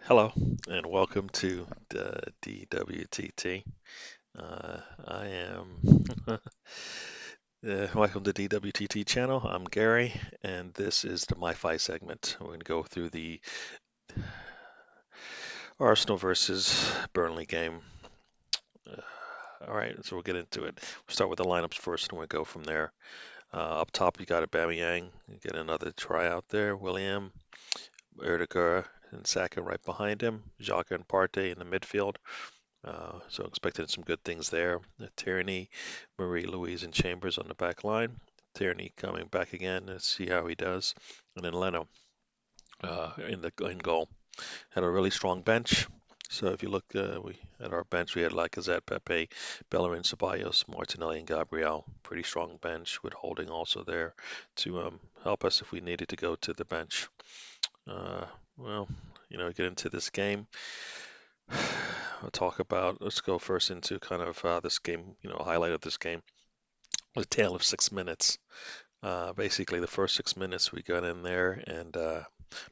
Hello and welcome to the DWTT. I am welcome to DWTT channel. I'm Gary, and this is the MiFi segment. We're going to go through the Arsenal versus Burnley game. Uh, all right, so we'll get into it. We'll start with the lineups first, and we'll go from there. Up top, you got Aubameyang. You get another tryout there. William, Erdegaard, and Saka right behind him. Xhaka and Partey in the midfield. So expecting some good things there. Tierney, Marie Louise, and Chambers on the back line. Tierney coming back again. Let's see how he does. And then Leno in goal. Had a really strong bench. So if you look we at our bench, we had Lacazette, Pepe, Bellerin, Ceballos, Martinelli, and Gabriel. Pretty strong bench with Holding also there to help us if we needed to go to the bench. Uh, well, get into this game. Let's go first into kind of this game, highlight of this game. A tale of 6 minutes. Basically, the first 6 minutes we got in there, and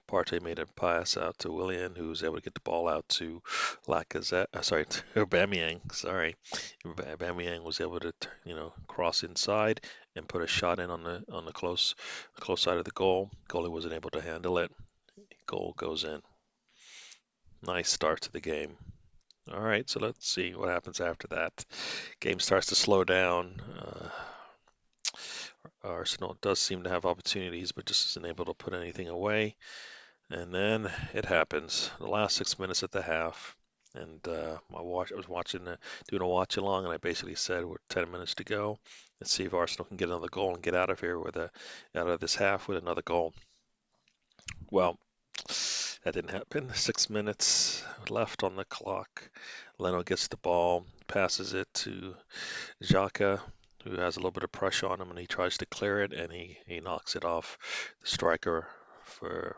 Partey made a pass out to Willian, who was able to get the ball out to Lacazette. Sorry, to Aubameyang. Sorry, Aubameyang was able to, cross inside and put a shot in on the close side of the goal. Goalie wasn't able to handle it. Goal goes in. Nice start to the game. All right, so let's see what happens after that. Game starts to slow down. Arsenal does seem to have opportunities, but just isn't able to put anything away. And then it happens. The last 6 minutes at the half, and I was watching, doing a watch along, and I basically said we're 10 minutes to go. Let's see if Arsenal can get another goal and get out of here out of this half with another goal. Well, that didn't happen. 6 minutes left on the clock. Leno gets the ball, passes it to Xhaka, who has a little bit of pressure on him, and he tries to clear it, and he knocks it off the striker for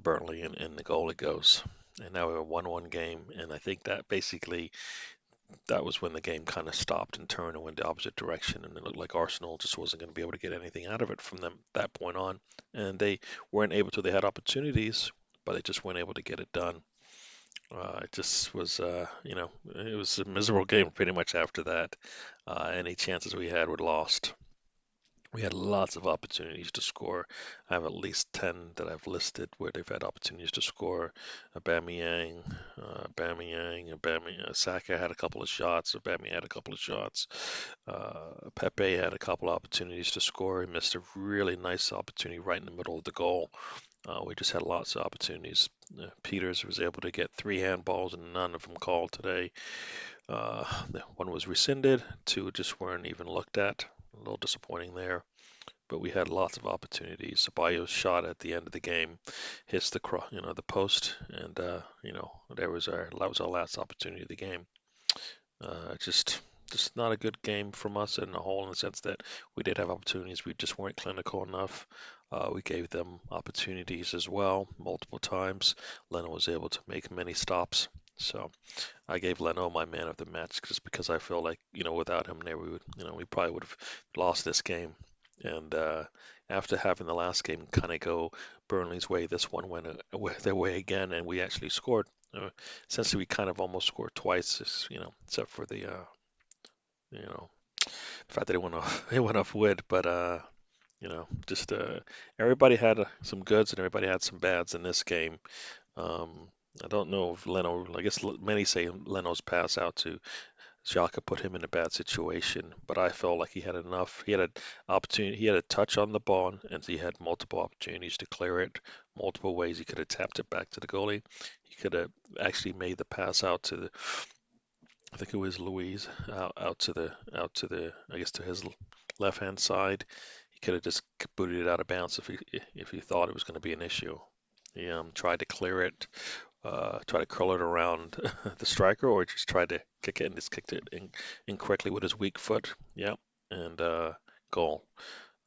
Burnley, and the goal it goes. And now we have a 1-1 game, and I think that basically that was when the game kind of stopped and turned and went the opposite direction, and it looked like Arsenal just wasn't going to be able to get anything out of it from them that point on, and they weren't able to. They had opportunities, but they just weren't able to get it done. It just was, it was a miserable game pretty much after that. Any chances we had were lost. We had lots of opportunities to score. I have at least 10 that I've listed where they've had opportunities to score. Aubameyang, Saka had a couple of shots. Aubameyang had a couple of shots. Pepe had a couple of opportunities to score. He missed a really nice opportunity right in the middle of the goal. We just had lots of opportunities. Peters was able to get 3 handballs and none of them called today. One was rescinded, 2 just weren't even looked at. A little disappointing there, but we had lots of opportunities. Ceballos shot at the end of the game, hits the post, and that was our last opportunity of the game. Just not a good game from us in the whole, in the sense that we did have opportunities, we just weren't clinical enough. We gave them opportunities as well, multiple times. Leno was able to make many stops. So I gave Leno my man of the match just because I feel like, without him there, we probably would have lost this game. And after having the last game kind of go Burnley's way, this one went their way again, and we actually scored. Essentially, we kind of almost scored twice, except for the fact that it went off, it went off wood. But just everybody had some goods and everybody had some bads in this game. Um, I don't know if Leno, I guess many say Leno's pass out to Xhaka put him in a bad situation, but I felt like he had enough. He had an opportunity, he had a touch on the ball, and he had multiple opportunities to clear it, multiple ways he could have tapped it back to the goalie. He could have actually made the pass out to I think it was Louise, I guess to his left hand side. He could have just booted it out of bounds if he thought it was going to be an issue. He tried to clear it, try to curl it around the striker, or just tried to kick it and just kicked it in quickly with his weak foot. Yep, and goal.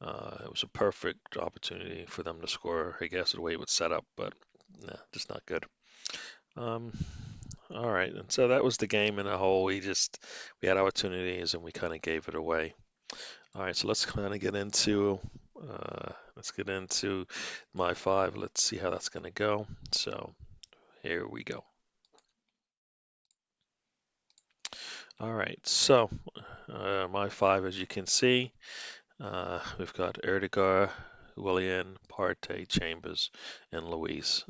It was a perfect opportunity for them to score, I guess, the way it was set up, but nah, just not good. Um, all right, and so that was the game in a whole. We had opportunities and we kind of gave it away. All right, so let's kind of get into my five. Let's see how that's going to go. So Here we go. All right, so my five, as you can see, we've got Erdegar, Willian, Partey, Chambers, and Luis.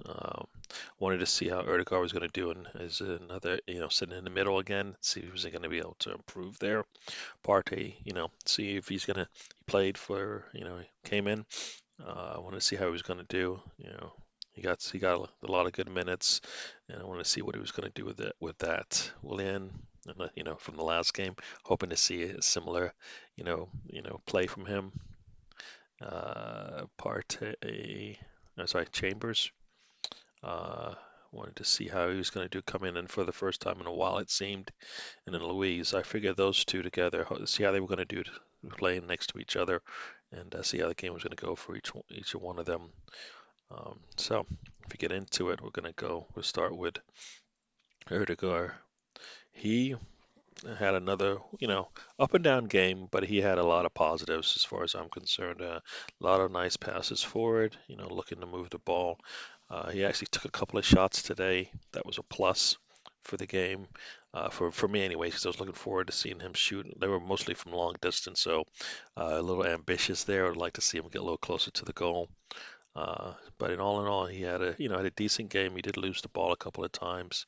Wanted to see how Erdegar was going to do as another, sitting in the middle again, see if he was going to be able to improve there. Partey, see if he's going to, he played for, he came in. I want to see how he was going to do. He got a lot of good minutes, and I want to see what he was going to do with that. Willian, from the last game, hoping to see a similar, play from him. Partey, no, sorry, Chambers. Uh, Wanted to see how he was going to do coming in for the first time in a while, it seemed. And then Louise, I figured those two together, see how they were going to do playing next to each other, and see how the game was going to go for each one of them. So if we get into it, we'll start with Erdegar. He had another, up and down game, but he had a lot of positives as far as I'm concerned. A lot of nice passes forward, looking to move the ball. He actually took a couple of shots today. That was a plus for the game, for me anyway, because I was looking forward to seeing him shoot. They were mostly from long distance, so a little ambitious there. I'd like to see him get a little closer to the goal. But in all, he had a decent game. He did lose the ball a couple of times.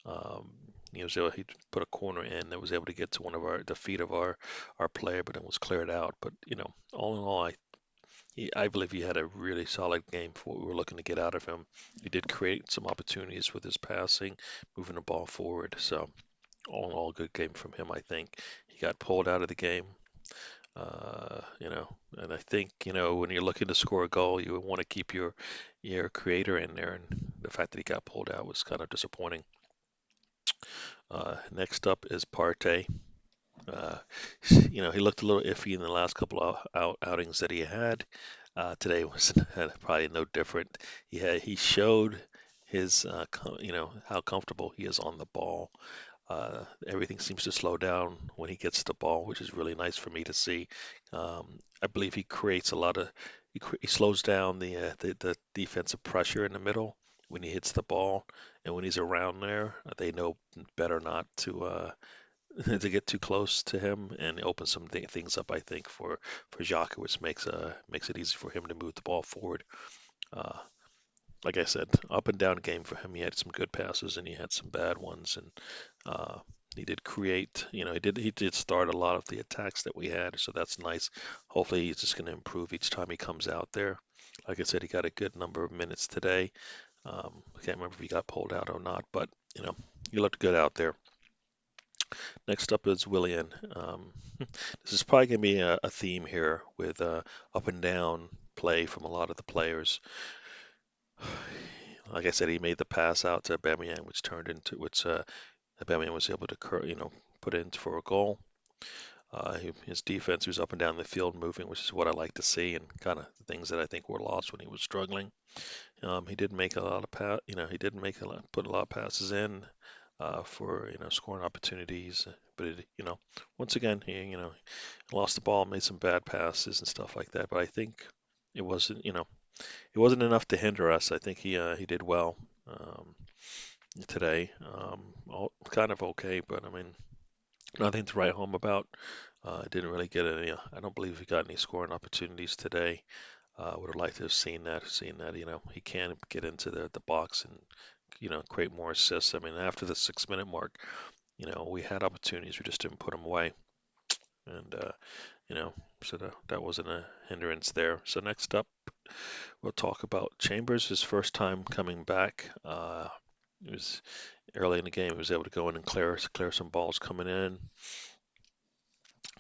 Um, he put a corner in that was able to get to the feet of our player, but it was cleared out. But all in all, I believe he had a really solid game for what we were looking to get out of him. He did create some opportunities with his passing, moving the ball forward. So all in all, good game from him. I think he got pulled out of the game. And I think, when you're looking to score a goal, you want to keep your creator in there, and the fact that he got pulled out was kind of disappointing. Next up is Partey. Uh, he looked a little iffy in the last couple of outings that he had. Today was probably no different. He showed his, how comfortable he is on the ball. Everything seems to slow down when he gets the ball, which is really nice for me to see. I believe he creates a lot of, he slows down the defensive pressure in the middle when he hits the ball, and when he's around there, they know better not to to get too close to him, and open some things up. I think for Xhaka, which makes it easy for him to move the ball forward. Uh, like I said, up and down game for him. He had some good passes and he had some bad ones, and uh, he did create. He did start a lot of the attacks that we had, so that's nice. Hopefully, he's just going to improve each time he comes out there. Like I said, he got a good number of minutes today. I can't remember if he got pulled out or not, but he looked good out there. Next up is Willian. This is probably going to be a theme here with up and down play from a lot of the players. Like I said, he made the pass out to Aubameyang, which Aubameyang was able to, put in for a goal. His defense was up and down the field moving, which is what I like to see, and kind of things that I think were lost when he was struggling. He did make a lot of he did put a lot of passes in for scoring opportunities, but once again he lost the ball, made some bad passes and stuff like that. But I think it wasn't it wasn't enough to hinder us. I think he did well today. Kind of okay, but I mean nothing to write home about. Didn't really get any. I don't believe he got any scoring opportunities today. Would have liked to have seen that, he can get into the box and, create more assists. I mean, after the 6 minute mark, we had opportunities, we just didn't put them away. And, you know, so that wasn't a hindrance there. So next up, we'll talk about Chambers, his first time coming back. It was early in the game, he was able to go in and clear some balls coming in.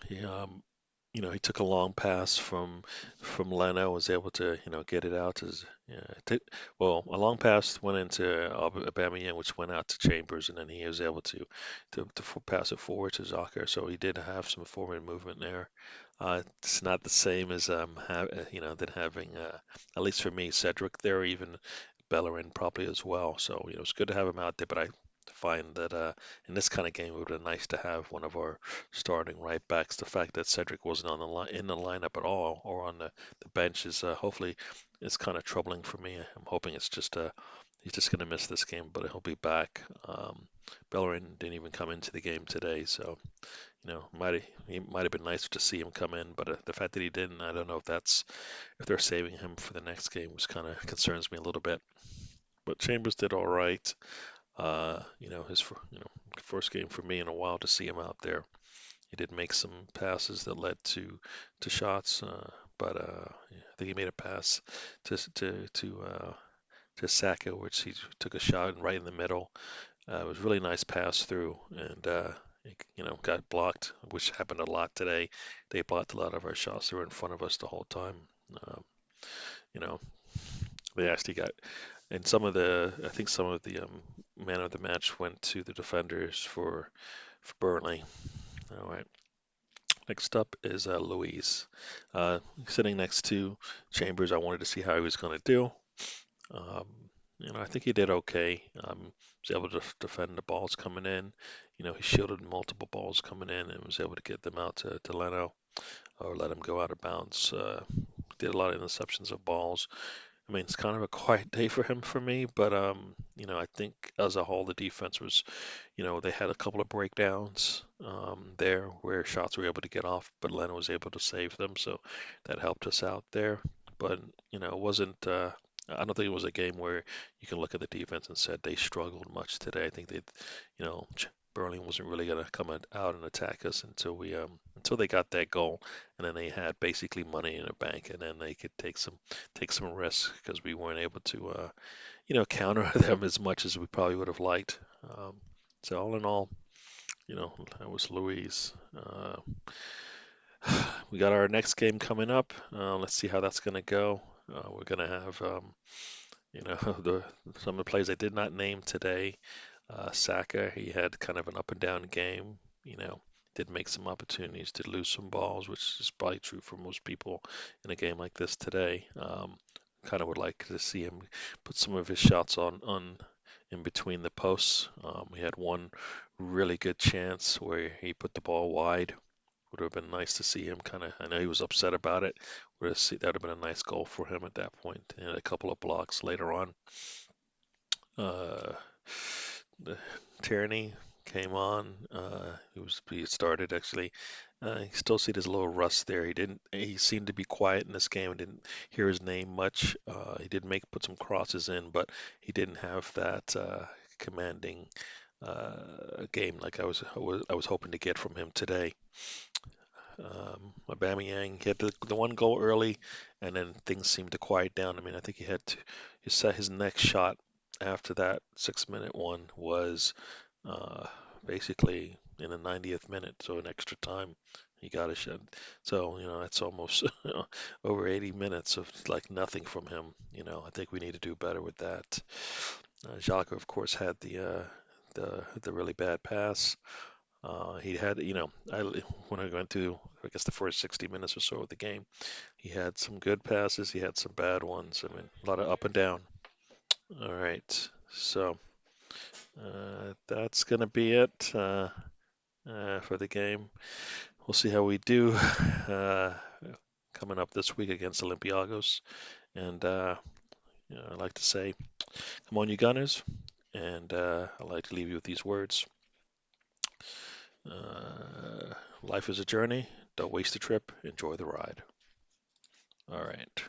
He he took a long pass from Leno, was able to, get it out to, yeah, well, a long pass went into Aubameyang, which went out to Chambers, and then he was able to pass it forward to Zucker. So he did have some forward movement there. It's not the same as than having at least for me Cedric there, even Bellerin probably as well. So it's good to have him out there, but I find that in this kind of game, it would have been nice to have one of our starting right backs. The fact that Cedric wasn't on in the lineup at all or on the bench is hopefully it's kind of troubling for me. I'm hoping it's just He's just going to miss this game, but he'll be back. Bellerin didn't even come into the game today, so might have been nicer to see him come in, but the fact that he didn't, I don't know if they're saving him for the next game, which kind of concerns me a little bit. But Chambers did all right. His first game for me in a while to see him out there. He did make some passes that led to shots, but I think he made a pass to to to uh, to Saka, which he took a shot right in the middle. It was a really nice pass through, and got blocked, which happened a lot today. They blocked a lot of our shots. They were in front of us the whole time. Um, you know, they actually got, and I think some of the man of the match went to the defenders for Burnley. All right. Next up is Louise. Sitting next to Chambers, I wanted to see how he was going to do. Um, I think he did okay. Was able to defend the balls coming in. He shielded multiple balls coming in and was able to get them out to Leno or let him go out of bounds. Did a lot of interceptions of balls. I mean, it's kind of a quiet day for him for me, but I think as a whole the defense was, they had a couple of breakdowns there where shots were able to get off, but Leno was able to save them, so that helped us out there. But it wasn't. I don't think it was a game where you can look at the defense and said they struggled much today. I think Burnley wasn't really going to come out and attack us until they got that goal, and then they had basically money in the bank, and then they could take some risks because we weren't able to counter them as much as we probably would have liked. So all in all, that was Louise. We got our next game coming up. Let's see how that's going to go. We're going to have, the some of the players I did not name today. Saka, he had kind of an up and down game. Did make some opportunities, did lose some balls, which is probably true for most people in a game like this today. Kind of would like to see him put some of his shots on in between the posts. We had one really good chance where he put the ball wide. Would have been nice to see him kind of. I know he was upset about it. That would have been a nice goal for him at that point. And a couple of blocks later on. Uh, the Tierney came on. He started actually. You still see there's a little rust there. He seemed to be quiet in this game. I didn't hear his name much. He did put some crosses in, but he didn't have that commanding game like I was hoping to get from him today. Aubameyang, he had the one goal early, and then things seemed to quiet down. I mean, I think he set his next shot after that 6-minute one was uh, basically in the 90th minute, so in extra time. He got a shot. So, that's almost over 80 minutes of like nothing from him. I think we need to do better with that. Xhaka, of course, had the really bad pass. He had, when I went to, I guess, the first 60 minutes or so of the game, he had some good passes, he had some bad ones. I mean, a lot of up and down. All right, so that's going to be it for the game. We'll see how we do coming up this week against Olympiacos. And I'd like to say, come on, you Gunners. And I'd like to leave you with these words. Life is a journey. Don't waste the trip. Enjoy the ride. All right.